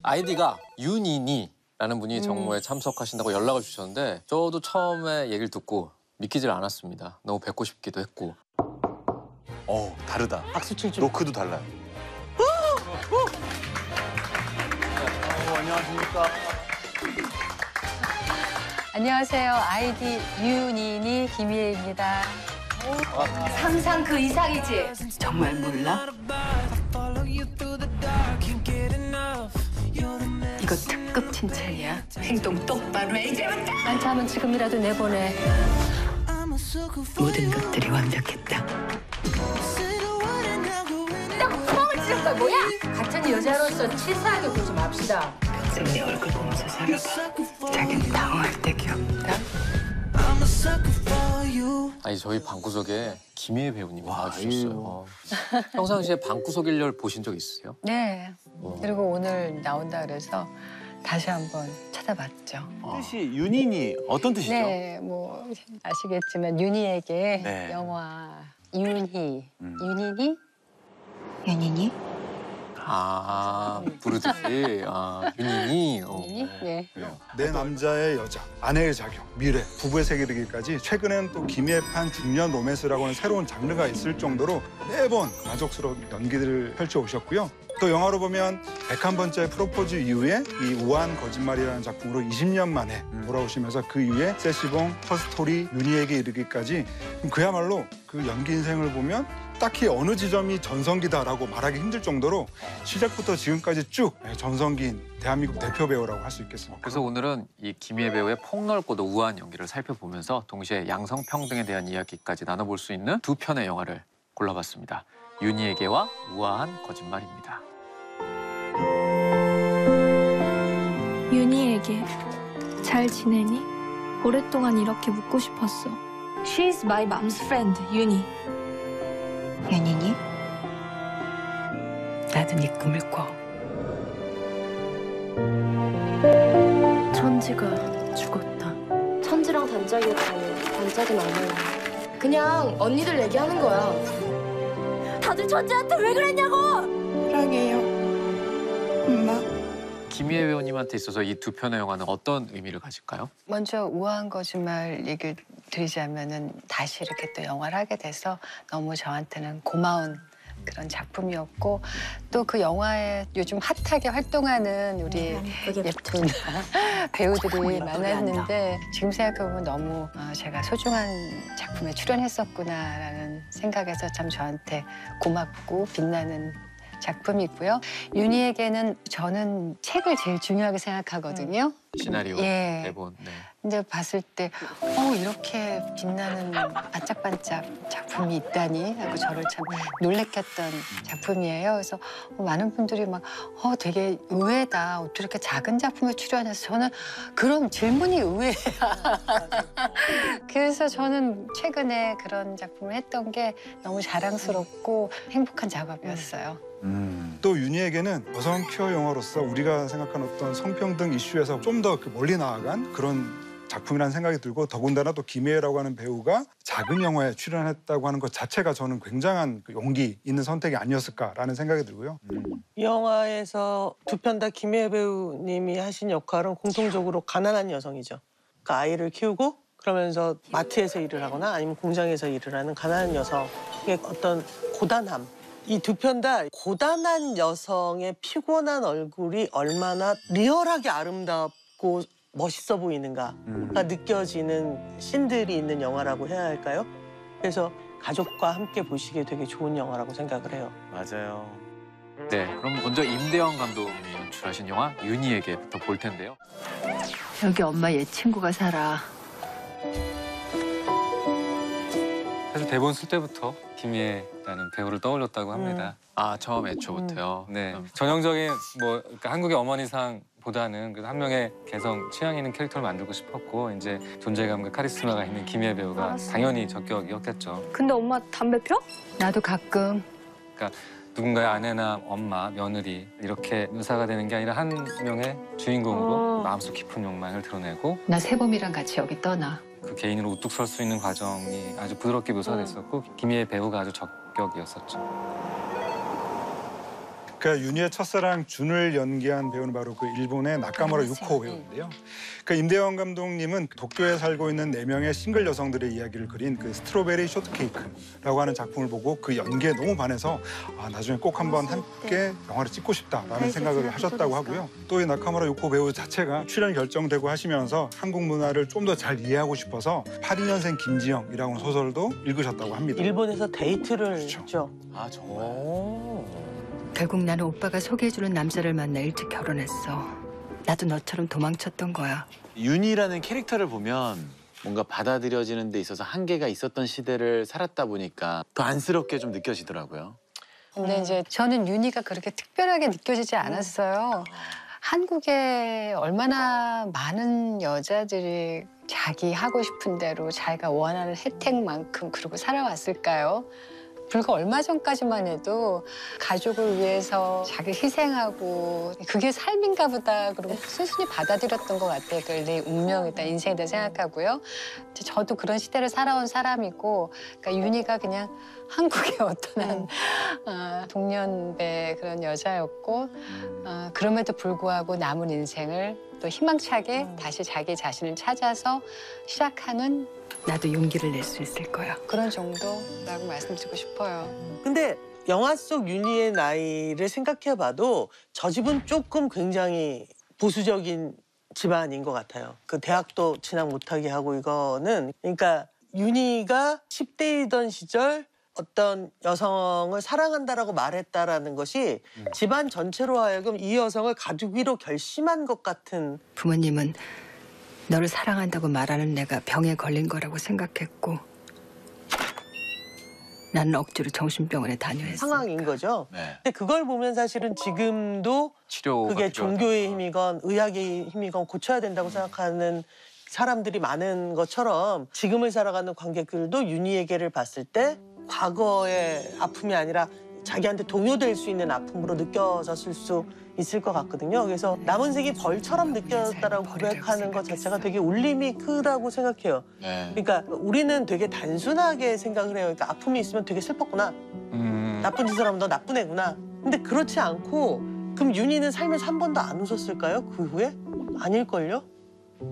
아이디가 윤이니라는 분이 정모에 참석하신다고 연락을 주셨는데 저도 처음에 얘기를 듣고 믿기질 않았습니다. 너무 뵙고 싶기도 했고. 다르다. 박수 칠 줄. 노크도 달라요. 안녕하십니까. 안녕하세요. 아이디 윤이니 김희애입니다. 상상 그 이상이지? 정말 몰라? 이거 특급 칭찬이야. 행동 똑바로 해, 이제부터! 한참은 지금이라도 내보내. 모든 것들이 완벽했다. 딱 구멍을 찌른 걸 뭐야? 같은 여자로서 치사하게 굴지 맙시다. 평생 내 얼굴 보면서 살아봐. 자기는 당황할 때 귀엽다. 아니 저희 방구석에 김희애 배우님이 나와주셨어요. 평상시에 방구석 일렬 보신 적 있으세요? 네. 그리고 오늘 나온다 그래서 다시 한번 찾아봤죠. 뜻이 윤인이 어떤 뜻이죠? 네, 뭐 아시겠지만 윤희에게 네. 영화 윤희, 윤희니? 윤희니? 부르듯이. 윤이니. 윤희니? 네. 내 남자의 여자, 아내의 자격, 미래, 부부의 세계이르기까지 최근엔 또 김혜판 중년 로맨스라고 하는 새로운 장르가 있을 정도로 매번 가족스러운 연기들을 펼쳐오셨고요. 또 영화로 보면 101번째 프로포즈 이후에 이 우아한 거짓말이라는 작품으로 20년 만에 돌아오시면서 그 이후에 세시봉, 허스토리, 윤희에게 이르기까지 그야말로 그 연기 인생을 보면 딱히 어느 지점이 전성기다라고 말하기 힘들 정도로 시작부터 지금까지 쭉 전성기인 대한민국 대표 배우라고 할 수 있겠습니다. 그래서 오늘은 이 김희애 배우의 폭넓고도 우아한 연기를 살펴보면서 동시에 양성평등에 대한 이야기까지 나눠볼 수 있는 두 편의 영화를 골라봤습니다. 윤희에게와 우아한 거짓말입니다. 윤희에게 잘 지내니? 오랫동안 이렇게 묻고 싶었어. She's my mom's friend, 윤희. 윤희니? 나도 네 꿈을 꿔. 천지가 죽었다. 천지랑 단짝이었다니 단짝은 아니에요. 그냥 언니들 얘기하는 거야. 다들 천지한테 왜 그랬냐고! 사랑해요, 엄마. 김희애 배우님한테 있어서 이 두 편의 영화는 어떤 의미를 가질까요? 먼저 우아한 거짓말 얘기를 드리자면은 다시 이렇게 또 영화를 하게 돼서 너무 저한테는 고마운 그런 작품이었고 또 그 영화에 요즘 핫하게 활동하는 우리 예쁜 배우들이 많았는데 지금 생각해보면 너무 제가 소중한 작품에 출연했었구나라는 생각에서 참 저한테 고맙고 빛나는 작품이고요. 윤희에게는 저는 책을 제일 중요하게 생각하거든요. 시나리오, 예. 대본. 네. 근데 봤을 때 이렇게 빛나는 반짝반짝 작품이 있다니 하고 저를 참 놀래켰던 작품이에요. 그래서 많은 분들이 막 되게 의외다. 어떻게 이렇게 작은 작품에 출연해서 저는 그런 질문이 의외야. 그래서 저는 최근에 그런 작품을 했던 게 너무 자랑스럽고 행복한 작업이었어요. 또 윤희에게는 여성 큐어 영화로서 우리가 생각한 어떤 성평등 이슈에서 좀 더 멀리 나아간 그런 작품이라는 생각이 들고 더군다나 또 김혜애라고 하는 배우가 작은 영화에 출연했다고 하는 것 자체가 저는 굉장한 용기 있는 선택이 아니었을까라는 생각이 들고요. 이 영화에서 두 편 다 김혜애 배우님이 하신 역할은 공통적으로 가난한 여성이죠. 그러니까 아이를 키우고 그러면서 마트에서 일을 하거나 아니면 공장에서 일을 하는 가난한 여성의 어떤 고단함. 이 두 편 다 고단한 여성의 피곤한 얼굴이 얼마나 리얼하게 아름답고 멋있어 보이는가가 느껴지는 씬들이 있는 영화라고 해야 할까요? 그래서 가족과 함께 보시기에 되게 좋은 영화라고 생각을 해요. 맞아요. 네, 그럼 먼저 임대영 감독이 연출하신 영화 윤희에게부터 볼 텐데요. 여기 엄마 옛 친구가 살아. 사실 대본 쓸 때부터 김희애라는 배우를 떠올렸다고 합니다. 처음 애초부터요. 네, 전형적인 그러니까 한국의 어머니상보다는 그래도 한 명의 개성, 취향 있는 캐릭터를 만들고 싶었고 이제 존재감과 카리스마가 있는 김희애 배우가 당연히 적격이었겠죠. 근데 엄마 담배 펴? 나도 가끔. 그러니까 누군가의 아내나 엄마, 며느리 이렇게 묘사가 되는 게 아니라 한 명의 주인공으로 마음속 깊은 욕망을 드러내고 나 세범이랑 같이 여기 떠나. 그 개인으로 우뚝 설 수 있는 과정이 아주 부드럽게 묘사됐었고 김희애 배우가 아주 적격이었었죠. 그러니까 윤희의 첫사랑 준을 연기한 배우는 바로 그 일본의 나카무라 유코 배우인데요. 그러니까 임대원 감독님은 도쿄에 살고 있는 4명의 싱글 여성들의 이야기를 그린 그 스트로베리 쇼트케이크라고 하는 작품을 보고 그 연기에 너무 반해서 나중에 꼭 한번 함께 영화를 찍고 싶다라는 생각을 하셨다고 하고요. 또 이 나카무라 유코 배우 자체가 출연 결정되고 하시면서 한국 문화를 좀 더 잘 이해하고 싶어서 82년생 김지영이라는 소설도 읽으셨다고 합니다. 일본에서 데이트를 그렇죠. 했죠. 아 정말. 결국 나는 오빠가 소개해주는 남자를 만나 일찍 결혼했어. 나도 너처럼 도망쳤던 거야. 윤희라는 캐릭터를 보면 뭔가 받아들여지는 데 있어서 한계가 있었던 시대를 살았다 보니까 더 안쓰럽게 좀 느껴지더라고요. 근데 이제 저는 윤희가 그렇게 특별하게 느껴지지 않았어요. 한국에 얼마나 많은 여자들이 자기 하고 싶은 대로 자기가 원하는 혜택만큼 그러고 살아왔을까요? 불과 얼마 전까지만 해도 가족을 위해서 자기 희생하고 그게 삶인가 보다 그러고 순순히 받아들였던 것 같아요. 그걸 내 운명이다, 인생이다 생각하고요. 저도 그런 시대를 살아온 사람이고 그러니까 윤희가 그냥 한국의 어떤 한 동년배 그런 여자였고 그럼에도 불구하고 남은 인생을 또 희망차게 다시 자기 자신을 찾아서 시작하는 나도 용기를 낼 수 있을 거야. 그런 정도라고 말씀드리고 싶어요. 근데 영화 속 윤희의 나이를 생각해봐도 저 집은 조금 굉장히 보수적인 집안인 것 같아요. 그 대학도 진학 못하게 하고 이거는 그러니까 윤희가 10대이던 시절 어떤 여성을 사랑한다라고 말했다라는 것이 집안 전체로 하여금 이 여성을 가두기로 결심한 것 같은. 부모님은 너를 사랑한다고 말하는 내가 병에 걸린 거라고 생각했고 나는 억지로 정신병원에 다녀했어. 상황인 거죠. 네. 근데 그걸 보면 사실은 지금도 치료가 그게 필요하다. 종교의 힘이건 의학의 힘이건 고쳐야 된다고 생각하는 사람들이 많은 것처럼 지금을 살아가는 관객들도 윤희에게를 봤을 때 과거의 아픔이 아니라 자기한테 동요될 수 있는 아픔으로 느껴졌을 수 있을 것 같거든요. 그래서 남은 색이 벌처럼 느껴졌다라고 고백하는 것 자체가 되게 울림이 크다고 생각해요. 네. 그러니까 우리는 되게 단순하게 생각을 해요. 그러니까 아픔이 있으면 되게 슬펐구나. 나쁜 짓을 하면 너 나쁜 애구나. 근데 그렇지 않고 그럼 윤희는 살면서 한 번도 안 웃었을까요? 그 후에? 아닐걸요?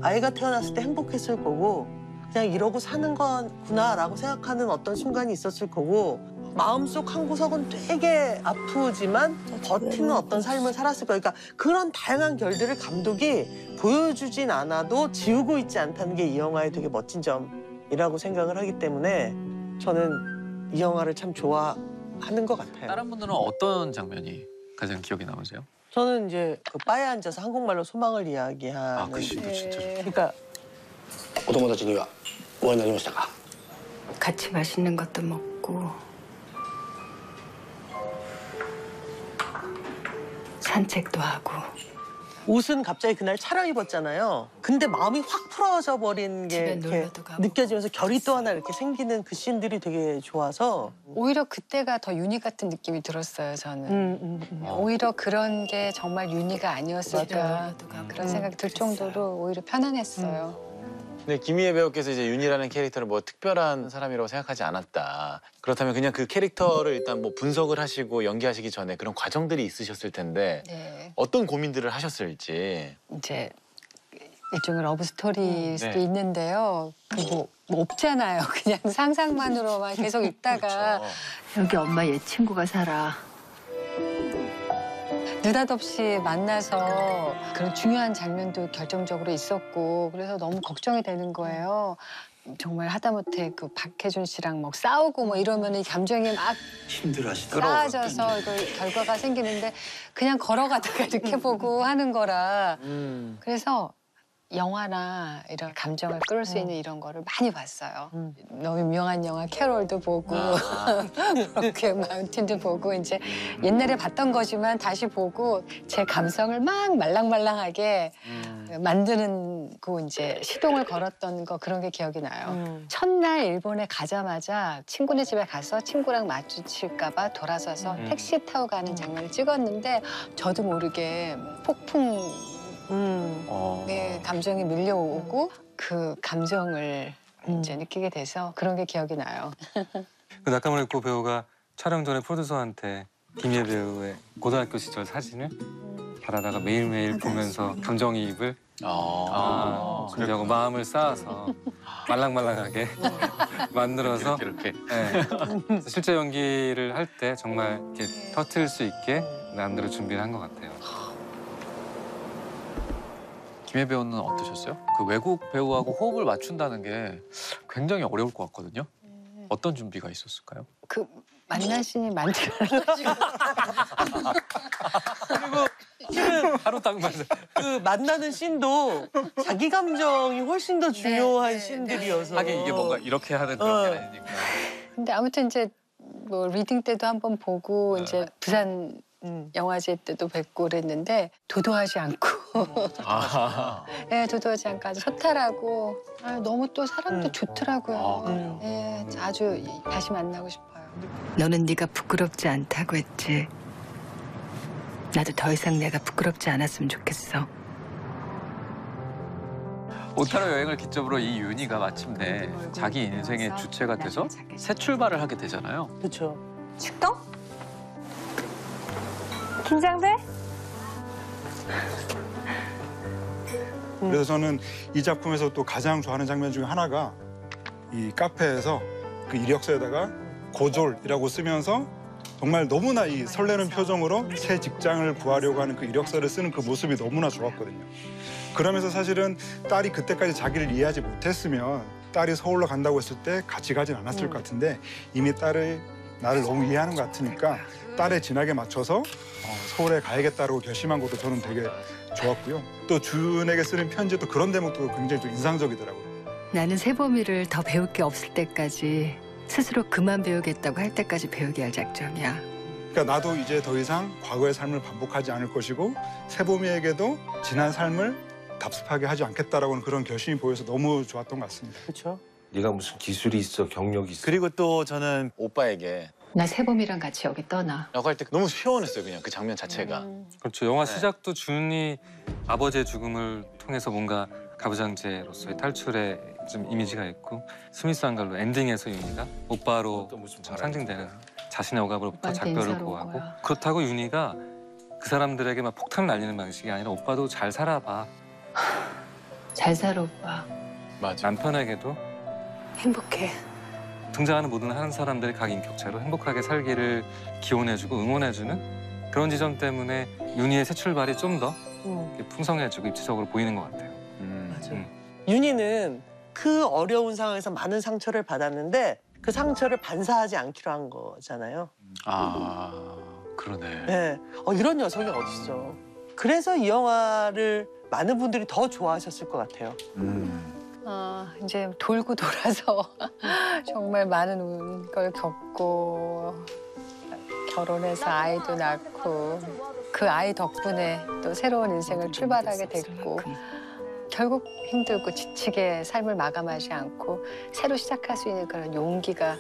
아이가 태어났을 때 행복했을 거고 그냥 이러고 사는 거구나라고 생각하는 어떤 순간이 있었을 거고 마음속 한 구석은 되게 아프지만 버티는 어떤 삶을 살았을 거예요. 그러니까 그런 다양한 결들을 감독이 보여주진 않아도 지우고 있지 않다는 게 이 영화의 되게 멋진 점이라고 생각을 하기 때문에 저는 이 영화를 참 좋아하는 것 같아요. 다른 분들은 어떤 장면이 가장 기억에 남으세요? 저는 이제 그 바에 앉아서 한국말로 소망을 이야기하는. 그 씬도 진짜 좋다. 그러니까 お友達にはお会いになりましたか 같이 맛있는 것도 먹고 산책도 하고 옷은 갑자기 그날 차려입었잖아요. 근데 마음이 확 풀어져 버린 게 집에 이렇게 놀러도 가고. 느껴지면서 결이 또 하나 이렇게 생기는 그 씬들이 되게 좋아서. 오히려 그때가 더 윤희 같은 느낌이 들었어요, 저는. 오히려 그런 게 정말 윤희가 아니었을까 놀러도 가고. 그런 생각이 들 정도로 오히려 편안했어요. 근데 김희애 배우께서 이제 윤희라는 캐릭터를 뭐 특별한 사람이라고 생각하지 않았다. 그렇다면 그냥 그 캐릭터를 일단 뭐 분석을 하시고 연기하시기 전에 그런 과정들이 있으셨을 텐데 네. 어떤 고민들을 하셨을지. 이제 일종의 러브 스토리일 수도 네. 있는데요. 뭐 없잖아요. 그냥 상상만으로만 계속 있다가 그렇죠. 여기 엄마 옛 친구가 살아. 느닷없이 만나서 그런 중요한 장면도 결정적으로 있었고 그래서 너무 걱정이 되는 거예요. 정말 하다못해 그 박해준 씨랑 막 싸우고 뭐 이러면 이 감정이 막 힘들어하시다. 쌓아져서 이걸 결과가 생기는데 그냥 걸어가다가 이렇게 보고 하는 거라 그래서 영화나 이런 감정을 끌을 수 있는 이런 거를 많이 봤어요. 너무 유명한 영화 캐롤도 보고 브로크의 마운틴도 보고 이제 옛날에 봤던 거지만 다시 보고 제 감성을 막 말랑말랑하게 만드는 그 이제 시동을 걸었던 거 그런 게 기억이 나요. 첫날 일본에 가자마자 친구네 집에 가서 친구랑 마주칠까 봐 돌아서서 택시 타고 가는 장면을 찍었는데 저도 모르게 폭풍 의 감정이 밀려오고 그 감정을 이제 느끼게 돼서 그런 게 기억이 나요. 그 나카무라 유코 배우가 촬영 전에 프로듀서한테 김희애 배우의 고등학교 시절 사진을 바라다가 매일매일 보면서 감정이입을 준비하고 마음을 쌓아서 말랑말랑하게 만들어서 이렇게. 네. 실제 연기를 할 때 정말 이렇게 터트릴 수 있게 나름대로 준비를 한 것 같아요. 김희애 배우는 어떠셨어요? 그 외국 배우하고 호흡을 맞춘다는 게 굉장히 어려울 것 같거든요. 어떤 준비가 있었을까요? 그 만난 씬이 많지 않아가지고 그리고 실은 하루 딱 맞아. 그 만나는 씬도 자기 감정이 훨씬 더 중요한 네, 씬들이어서. 하긴 이게 뭔가 이렇게 하는 그런 게 아니니까. 근데 아무튼 이제 뭐 리딩 때도 한번 보고 이제 부산 영화제 때도 뵙고 그랬는데 도도하지 않고 예, 도도하지 않고 아주 소탈하고 너무 또 사람도 좋더라고요. 예, 아주 다시 만나고 싶어요. 너는 네가 부끄럽지 않다고 했지. 나도 더 이상 내가 부끄럽지 않았으면 좋겠어. 오타로 여행을 기점으로 이 윤희가 마침내 자기 인생의 주체가 돼서 새 출발을 하게 되잖아요. 그렇죠. 축동? 긴장돼? 그래서 저는 이 작품에서 또 가장 좋아하는 장면 중에 하나가 이 카페에서 그 이력서에다가 고졸이라고 쓰면서 정말 너무나 이 설레는 표정으로 새 직장을 구하려고 하는 그 이력서를 쓰는 그 모습이 너무나 좋았거든요. 그러면서 사실은 딸이 그때까지 자기를 이해하지 못했으면 딸이 서울로 간다고 했을 때 같이 가진 않았을 것 같은데 이미 딸이 나를 너무 이해하는 것 같으니까 딸의 진학에 맞춰서 서울에 가야겠다고 결심한 것도 저는 되게 좋았고요. 또 준에게 쓰는 편지도 그런 대목도 굉장히 좀 인상적이더라고요. 나는 세범이를 더 배울 게 없을 때까지 스스로 그만 배우겠다고 할 때까지 배우게 할 작정이야. 그러니까 나도 이제 더 이상 과거의 삶을 반복하지 않을 것이고 세범이에게도 지난 삶을 답습하게 하지 않겠다라고 하는 그런 결심이 보여서 너무 좋았던 것 같습니다. 그렇죠. 네가 무슨 기술이 있어, 경력이 있어. 그리고 또 저는 오빠에게 나 세범이랑 같이 여기 떠나. 라고 할 때 너무 시원했어요. 그냥 그 장면 자체가. 그렇죠. 영화 시작도 준이 아버지의 죽음을 통해서 뭔가 가부장제로서의 탈출의 좀 이미지가 있고 스미스 한갈로 엔딩에서 윤희가 오빠로 상징되는 자신의 억압으로부터 오빠한테 작별을 인사로 온 구하고 거야. 그렇다고 윤희가 그 사람들에게 막 폭탄을 날리는 방식이 아니라 오빠도 잘 살아봐. 잘 살아 오빠. 맞아. 남편에게도 행복해. 등장하는 모든 한 사람들이 각 인격체로 행복하게 살기를 기원해주고 응원해주는 그런 지점 때문에 윤희의 새 출발이 좀 더 풍성해지고 입체적으로 보이는 것 같아요. 맞아. 윤희는 그 어려운 상황에서 많은 상처를 받았는데 그 상처를 반사하지 않기로 한 거잖아요. 그러네. 네. 이런 여성이 어딨어. 그래서 이 영화를 많은 분들이 더 좋아하셨을 것 같아요. 이제 돌고 돌아서 정말 많은 걸 겪고 결혼해서 아이도 낳고 그 아이 덕분에 또 새로운 인생을 출발하게 됐고 결국 힘들고 지치게 삶을 마감하지 않고 새로 시작할 수 있는 그런 용기가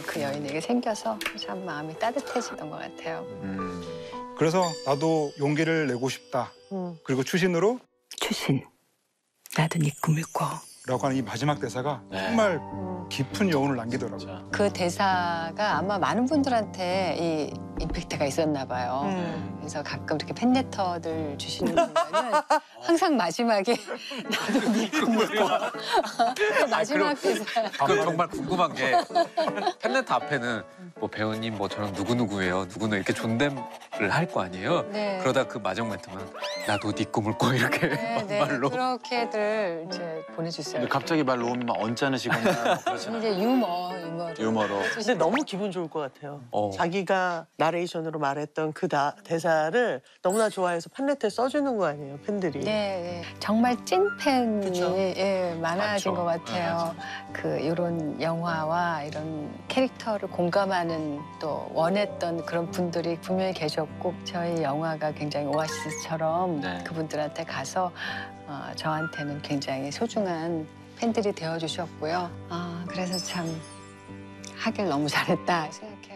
그 여인에게 생겨서 참 마음이 따뜻해지던 것 같아요. 그래서 나도 용기를 내고 싶다. 그리고 추신으로 추신. 나도 네 꿈을 꿔. 라고 하는 이 마지막 대사가 정말 깊은 여운을 남기더라고요. 그 대사가 아마 많은 분들한테 이 임팩트가 있었나 봐요. 그래서 가끔 이렇게 팬레터들 주시는 분들은 항상 마지막에 나도 네 꿈을 꿔. 마지막 대사. 그 정말 궁금한 게 팬레터 앞에는 뭐 배우님 뭐 저는 누구누구예요. 누구는 이렇게 존댓을 할 거 아니에요. 네. 그러다 그 마지막 멘트만 나도 네 꿈을 꿔 이렇게 네, 말로. 그렇게들 이제 보내주세요. 근데 갑자기 말 놓으면 막 언짢으시거나 그러잖아요. 이제 유머로. 유머로. 근데 너무 기분 좋을 것 같아요. 자기가 나레이션으로 말했던 그 대사를 너무나 좋아해서 팬레터에 써주는 거 아니에요, 팬들이. 네. 정말 찐팬이 그쵸? 많아진 많죠. 것 같아요. 이런 영화와 이런 캐릭터를 공감하는 또 원했던 그런 분들이 분명히 계셨고 저희 영화가 굉장히 오아시스처럼 그분들한테 가서 저한테는 굉장히 소중한 팬들이 되어주셨고요. 그래서 참 하길 너무 잘했다 생각해요.